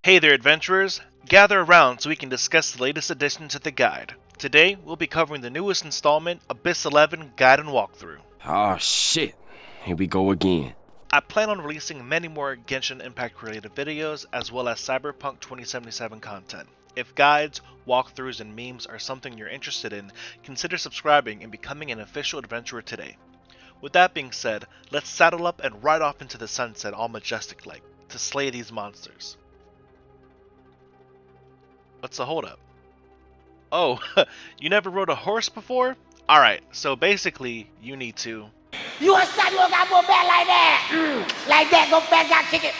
Hey there, adventurers! Gather around so we can discuss the latest addition to the guide. Today, we'll be covering the newest installment, Abyss 11 Guide and Walkthrough. Oh shit, here we go again. I plan on releasing many more Genshin Impact related videos, as well as Cyberpunk 2077 content. If guides, walkthroughs, and memes are something you're interested in, consider subscribing and becoming an official adventurer today. With that being said, let's saddle up and ride off into the sunset all majestic-like, to slay these monsters. What's the holdup? Oh, you never rode a horse before? Alright, so basically, you need to... You want to stop, you got more back like that. Like that, go back, got kick it.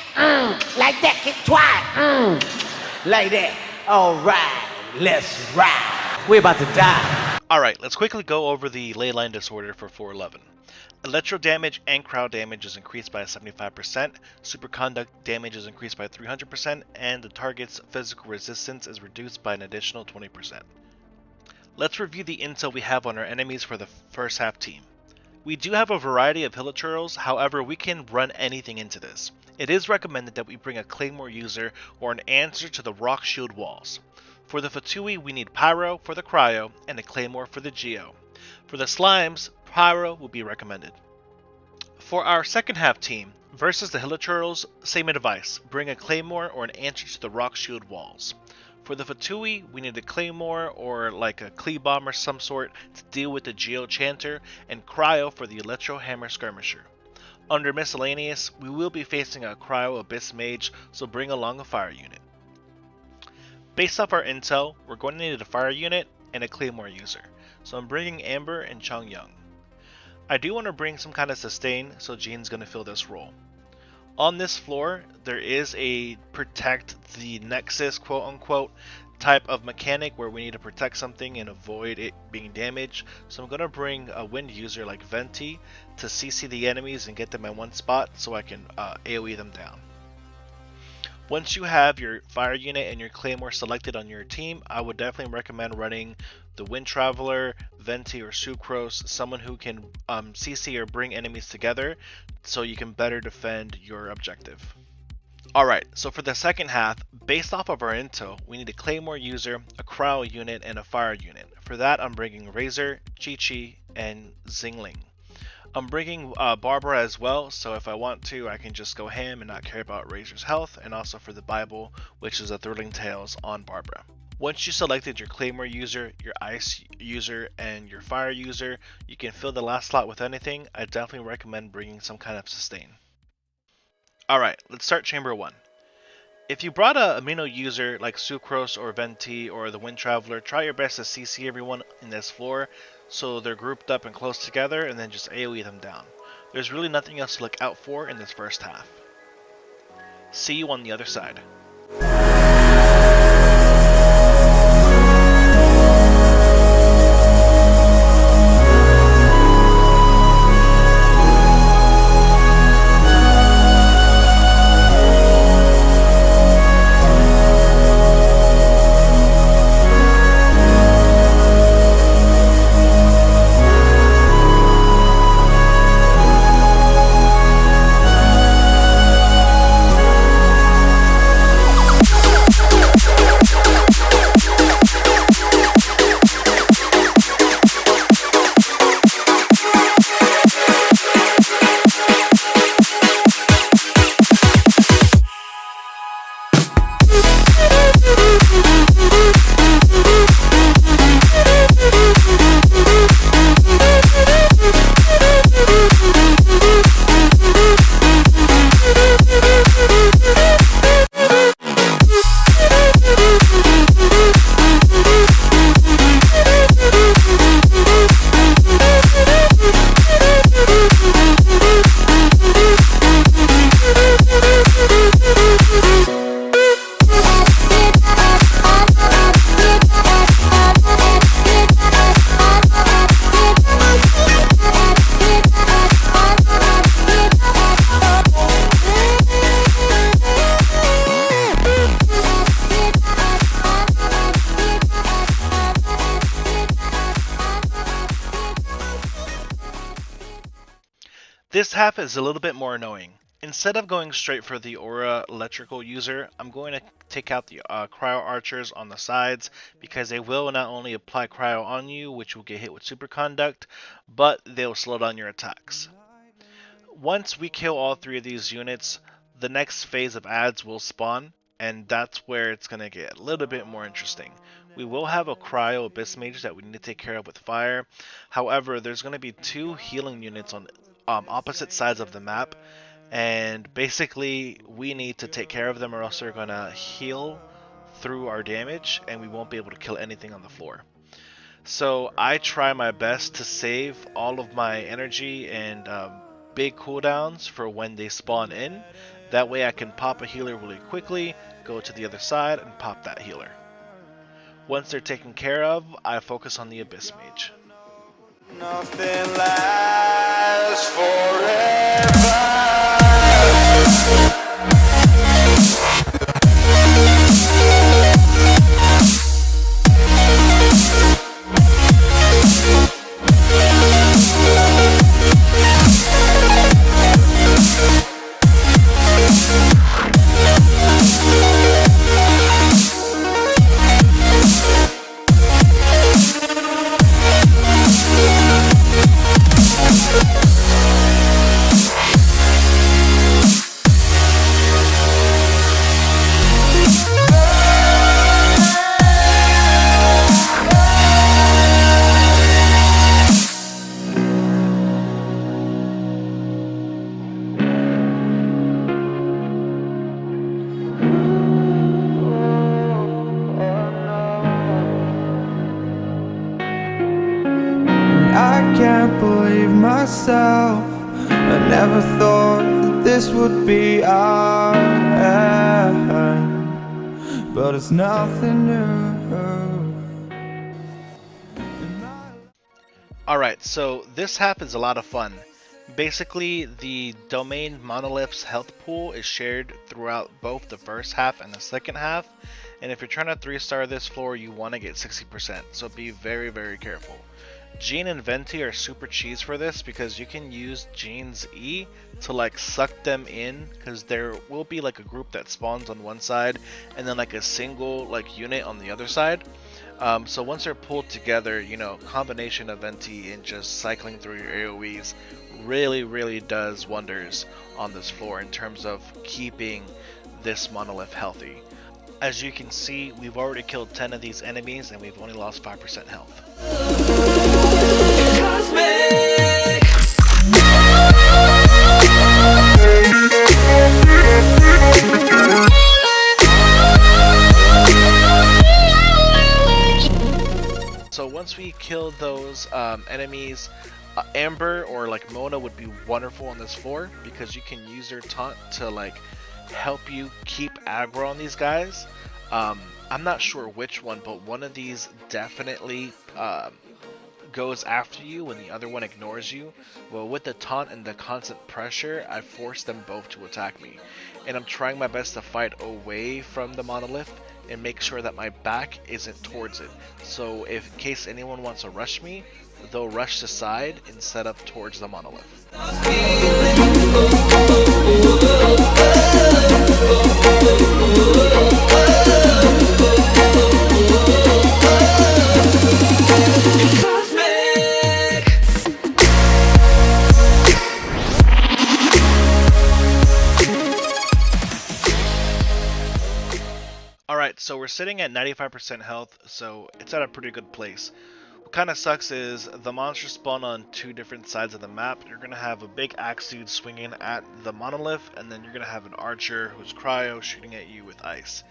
Like that, kick twice. Like that. Alright, let's ride. We're about to die. Alright, let's quickly go over the leyline disorder for 411. Electro damage and crowd damage is increased by 75%, superconduct damage is increased by 300%, and the target's physical resistance is reduced by an additional 20%. Let's review the intel we have on our enemies for the first half team. We do have a variety of hilichurls, however we can run anything into this. It is recommended that we bring a Claymore user or an answer to the rock shield walls. For the Fatui we need Pyro for the Cryo and a Claymore for the Geo. For the Slimes, Pyro will be recommended. For our second half team, versus the hilichurls, same advice, bring a Claymore or an answer to the rock shield walls. For the Fatui, we need a Claymore or like a Klee Bomb or some sort to deal with the Geo Chanter, and Cryo for the Electro Hammer Skirmisher. Under Miscellaneous, we will be facing a Cryo Abyss Mage, so bring along a Fire unit. Based off our intel, we're going to need a Fire unit and a Claymore user, so I'm bringing Amber and Chung Young. I do want to bring some kind of sustain, so Jean's going to fill this role. On this floor, there is a protect the Nexus quote-unquote type of mechanic where we need to protect something and avoid it being damaged, so I'm going to bring a wind user like Venti to CC the enemies and get them in one spot so I can AoE them down. Once you have your fire unit and your Claymore selected on your team, I would definitely recommend running the Wind Traveler, Venti, or Sucrose, someone who can CC or bring enemies together so you can better defend your objective. Alright, so for the second half, based off of our intel, we need a Claymore user, a Cryo unit, and a Fire unit. For that, I'm bringing Razor, Chi-Chi, and Xingling. I'm bringing Barbara as well, so if I want to, I can just go ham and not care about Razor's health, and also for the Bible, which is a Thrilling Tales on Barbara. Once you selected your Claymore user, your Ice user, and your Fire user, you can fill the last slot with anything. I definitely recommend bringing some kind of sustain. Alright, let's start Chamber 1. If you brought a Amino user like Sucrose or Venti or the Wind Traveler, try your best to CC everyone in this floor so they're grouped up and close together, and then just AoE them down. There's really nothing else to look out for in this first half. See you on the other side. This half is a little bit more annoying. Instead of going straight for the aura electrical user, I'm going to take out the cryo archers on the sides because they will not only apply cryo on you, which will get hit with superconduct, but they'll slow down your attacks. Once we kill all three of these units, the next phase of ads will spawn, and that's where it's going to get a little bit more interesting. We will have a cryo abyss mage that we need to take care of with fire. However, there's going to be two healing units on opposite sides of the map, and basically we need to take care of them or else they're going to heal through our damage and we won't be able to kill anything on the floor. So I try my best to save all of my energy and big cooldowns for when they spawn in. That way I can pop a healer really quickly, go to the other side and pop that healer. Once they're taken care of, I focus on the Abyss Mage. Nothing lasts forever. I can't believe myself. I never thought that this would be our end, but it's nothing new. Alright, so this half is a lot of fun. Basically, the domain monolith's health pool is shared throughout both the first half and the second half, and if you're trying to 3-star this floor, you want to get 60%, so be very, very careful. Jean and Venti are super cheese for this because you can use Jean's E to like suck them in, because there will be like a group that spawns on one side and then like a single like unit on the other side. So once they're pulled together, you know, combination of Venti and just cycling through your AoEs really does wonders on this floor in terms of keeping this monolith healthy. As you can see, we've already killed 10 of these enemies and we've only lost 5% health. So once we kill those enemies, Amber or like Mona would be wonderful on this floor because you can use her taunt to like help you keep aggro on these guys. I'm not sure which one, but one of these definitely goes after you when the other one ignores you. Well, with the taunt and the constant pressure, I forced them both to attack me. And I'm trying my best to fight away from the monolith and make sure that my back isn't towards it. So if in case anyone wants to rush me, they'll rush the side instead of towards the monolith. Alright, so we're sitting at 95% health, so it's at a pretty good place. What kind of sucks is the monsters spawn on two different sides of the map. You're going to have a big axe dude swinging at the monolith, and then you're going to have an archer who's cryo shooting at you with ice.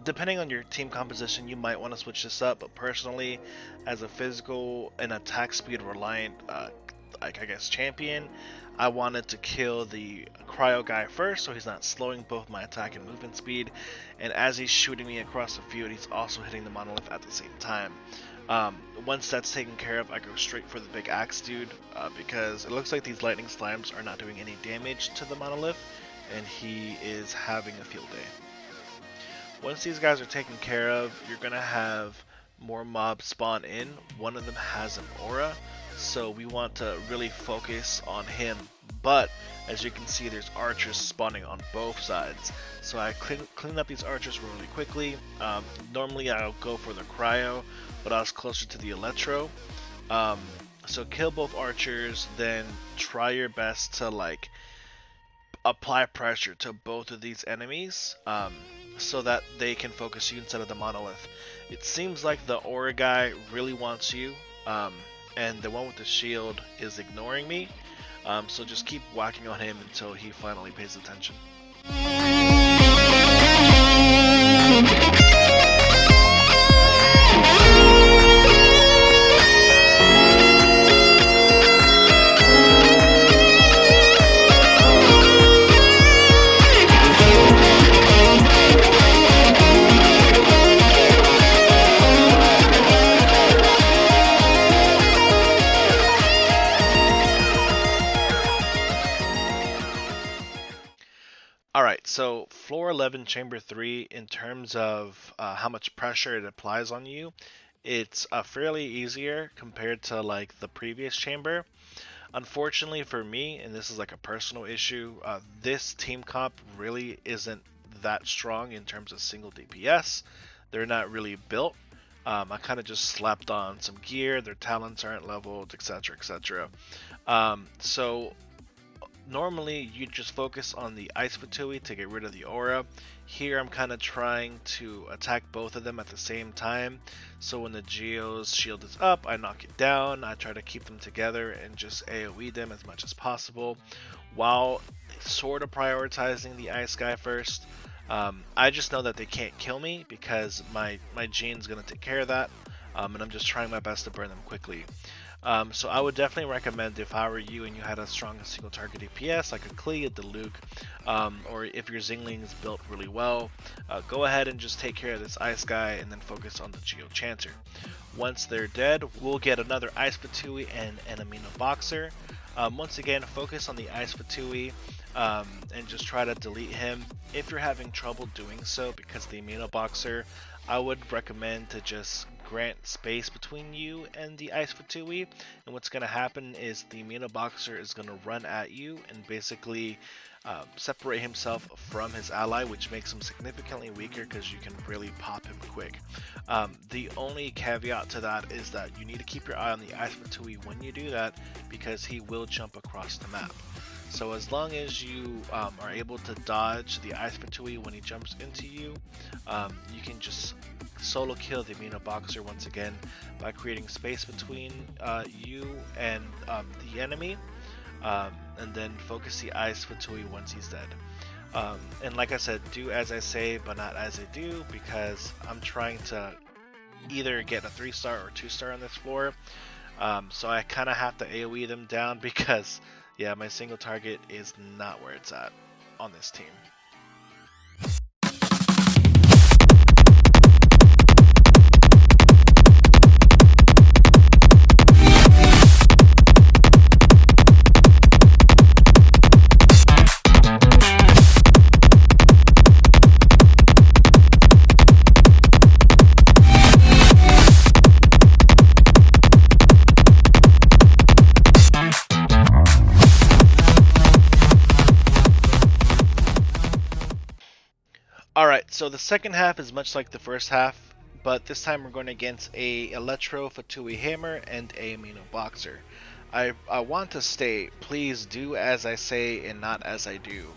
Depending on your team composition, you might want to switch this up, but personally, as a physical and attack speed reliant, I guess champion, I wanted to kill the cryo guy first so he's not slowing both my attack and movement speed, and as he's shooting me across the field, he's also hitting the monolith at the same time. Once that's taken care of, I go straight for the big axe dude because it looks like these lightning slimes are not doing any damage to the monolith and he is having a field day. Once these guys are taken care of, you're gonna have more mobs spawn in. One of them has an aura, so we want to really focus on him but as you can see, there's archers spawning on both sides. So I clean up these archers really quickly. Normally I'll go for the cryo, but I was closer to the electro. So kill both archers, then try your best to like apply pressure to both of these enemies, so that they can focus you instead of the monolith. It seems like the aura guy really wants you, and the one with the shield is ignoring me. So just keep whacking on him until he finally pays attention. Alright, so floor 11, chamber 3, in terms of how much pressure it applies on you, it's fairly easier compared to like the previous chamber. Unfortunately for me, and this is like a personal issue, this team comp really isn't that strong in terms of single DPS. They're not really built. I kind of just slapped on some gear, their talents aren't leveled, etc, etc. So normally you just focus on the Ice Fatui to get rid of the aura. Here I'm kind of trying to attack both of them at the same time. So when the Geo's shield is up, I knock it down. I try to keep them together and just AoE them as much as possible, while sort of prioritizing the Ice guy first. I just know that they can't kill me because my gene's going to take care of that, and I'm just trying my best to burn them quickly. So I would definitely recommend, if I were you and you had a strong single target DPS like a Klee, a Diluc, or if your Zingling is built really well, go ahead and just take care of this Ice guy and then focus on the Geo Chanter. Once they're dead, we'll get another Ice Fatui and an Amino Boxer. Once again, focus on the Ice Fatui and just try to delete him. If you're having trouble doing so because the Amino Boxer, I would recommend to just grant space between you and the Ice Fatui, and what's going to happen is the Amino Boxer is going to run at you and basically separate himself from his ally, which makes him significantly weaker because you can really pop him quick. The only caveat to that is that you need to keep your eye on the Ice Fatui when you do that, because he will jump across the map. So as long as you are able to dodge the Ice Fatui when he jumps into you, you can just solo kill the Amino Boxer once again by creating space between you and the enemy, and then focus the Ice Fatui once he's dead. And like I said, do as I say but not as I do, because I'm trying to either get a 3-star or 2-star on this floor, so I kind of have to AoE them down because yeah, my single target is not where it's at on this team. Alright, so the second half is much like the first half, but this time we're going against a Electro Fatui Hammer and a Amino Boxer. I want to state, please do as I say and not as I do.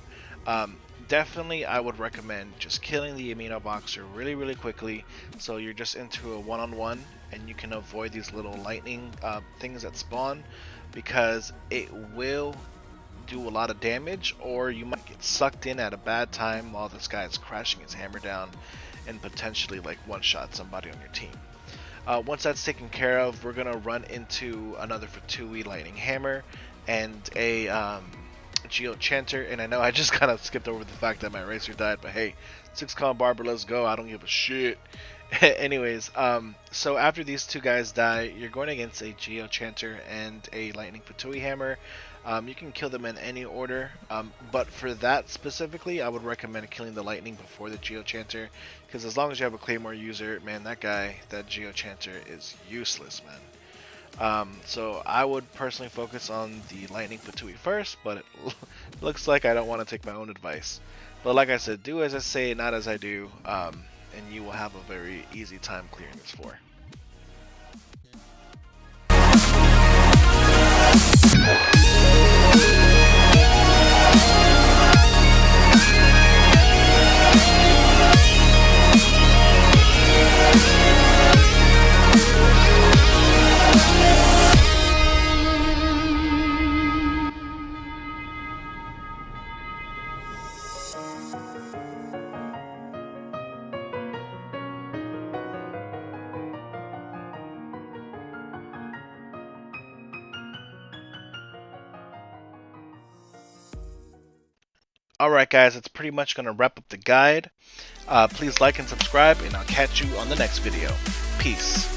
Definitely I would recommend just killing the Amino Boxer really quickly, so you're just into a one-on-one and you can avoid these little lightning things that spawn, because it will do a lot of damage, or you might get sucked in at a bad time while this guy is crashing his hammer down and potentially like one-shot somebody on your team. Once that's taken care of, we're gonna run into another Fatui Lightning Hammer and a Geo Chanter, and I know I just kind of skipped over the fact that my Racer died, but hey, 6-con Barber, let's go, I don't give a shit. Anyways, so after these two guys die, you're going against a Geo Chanter and a Lightning Fatui Hammer. You can kill them in any order, but for that specifically, I would recommend killing the Lightning before the Geo Chanter, because as long as you have a Claymore user, man, that Geo Chanter is useless, man. So I would personally focus on the Lightning Fatui first, but it looks like I don't want to take my own advice. But like I said, do as I say, not as I do, and you will have a very easy time clearing this 4. Alright guys, that's pretty much going to wrap up the guide. Please like and subscribe, and I'll catch you on the next video. Peace.